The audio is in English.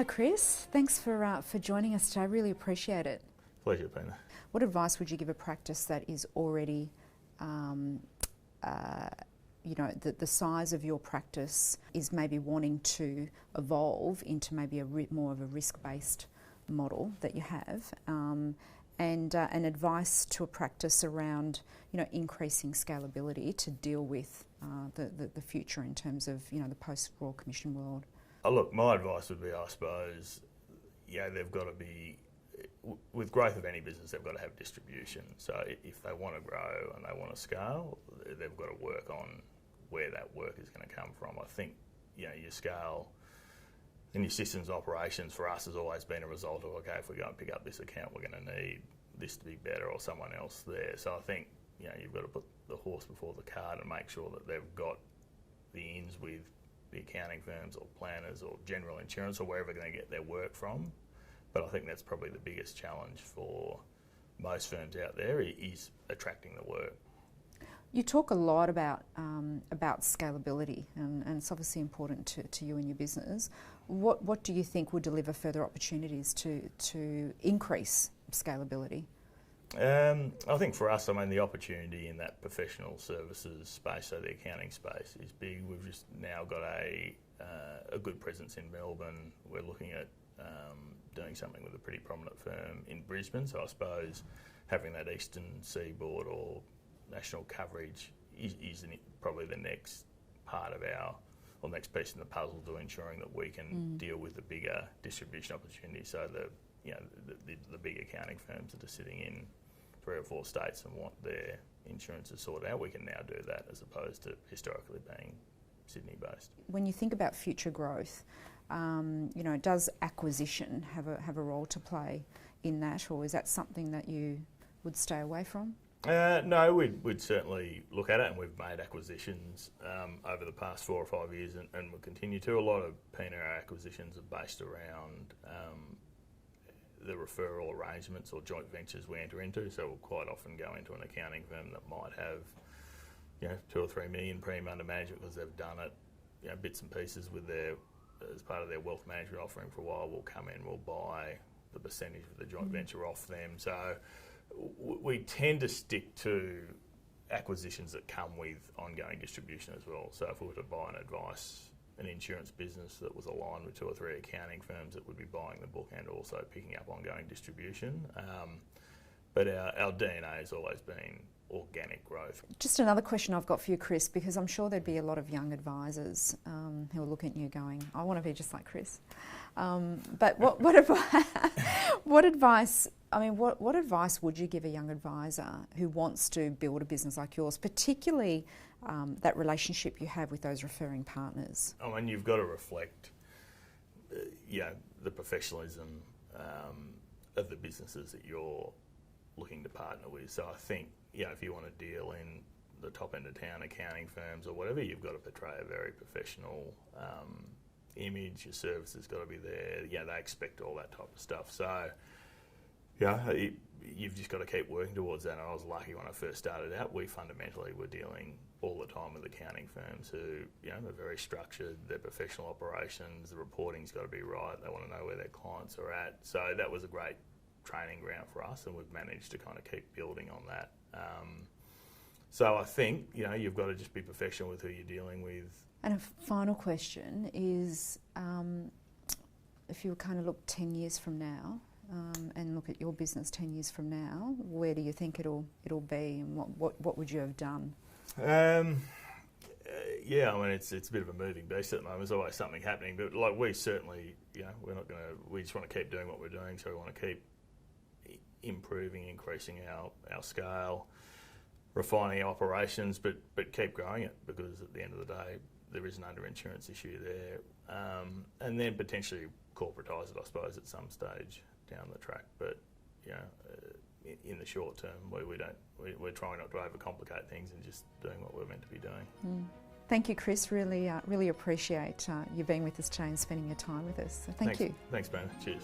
Hi Chris, thanks for joining us today. I really appreciate it. Pleasure, Pina. What advice would you give a practice that is already, the size of your practice is maybe wanting to evolve into maybe more of a risk-based model that you have, and advice to a practice around increasing scalability to deal with the future in terms of the post-Royal Commission world? Oh, look, my advice would be, I suppose, they've got to be, with growth of any business, they've got to have distribution. So if they want to grow and they want to scale, they've got to work on where that work is going to come from. I think, your scale and your systems operations for us has always been a result of, okay, if we go and pick up this account, we're going to need this to be better or someone else there. So I think, you've got to put the horse before the cart and make sure that they've got the ins with the accounting firms or planners or general insurance or wherever they're going to get their work from. But I think that's probably the biggest challenge for most firms out there is attracting the work. You talk a lot about scalability, and it's obviously important to you and your business. What do you think would deliver further opportunities to increase scalability? I think for us, the opportunity in that professional services space, so the accounting space, is big. We've just now got a good presence in Melbourne. We're looking at doing something with a pretty prominent firm in Brisbane. So I suppose having that eastern seaboard or national coverage is probably the next part of or next piece in the puzzle to ensuring that we can deal with the bigger distribution opportunities. So the big accounting firms that are sitting in 3 or 4 states and want their insurances sorted out, we can now do that as opposed to historically being Sydney based. When you think about future growth, does acquisition have a role to play in that, or is that something that you would stay away from? No, we'd certainly look at it, and we've made acquisitions over the past 4 or 5 years, and we'll continue to. A lot of P&R acquisitions are based around the referral arrangements or joint ventures we enter into. So we'll quite often go into an accounting firm that might have 2 or 3 million premium under management because they've done it bits and pieces with as part of their wealth management offering for a while. We'll come in, we'll buy the percentage of the joint venture off them. So we tend to stick to acquisitions that come with ongoing distribution as well. So if we were to buy an insurance business that was aligned with 2 or 3 accounting firms that would be buying the book and also picking up ongoing distribution. But our DNA has always been organic growth. Just another question I've got for you, Chris, because I'm sure there'd be a lot of young advisors who are looking at you going, I want to be just like Chris. But what advice would you give a young advisor who wants to build a business like yours, particularly that relationship you have with those referring partners? You've got to reflect the professionalism of the businesses that you're looking to partner with. So I think, if you want to deal in the top end of town accounting firms or whatever, you've got to portray a very professional image. Your service has got to be there. They expect all that type of stuff. So, you've just got to keep working towards that. And I was lucky when I first started out. We fundamentally were dealing all the time with accounting firms who, are very structured. Their professional operations, the reporting's got to be right. They want to know where their clients are at. So that was a great training ground for us, and we've managed to kind of keep building on that. So I think, you've got to just be professional with who you're dealing with. And a final question is, if you kind of look 10 years from now and look at your business 10 years from now, where do you think it'll be, and what would you have done? It's a bit of a moving beast at the moment. There's always something happening, but we certainly, we just want to keep doing what we're doing, so we want to keep improving, increasing our scale, refining our operations, but keep growing it, because at the end of the day, there is an under-insurance issue there. And then potentially corporatise it, I suppose, at some stage down the track. But, in the short term, we're trying not to overcomplicate things and just doing what we're meant to be doing. Thank you, Chris. Really appreciate you being with us today and spending your time with us. So thank you. Thanks, Ben. Cheers.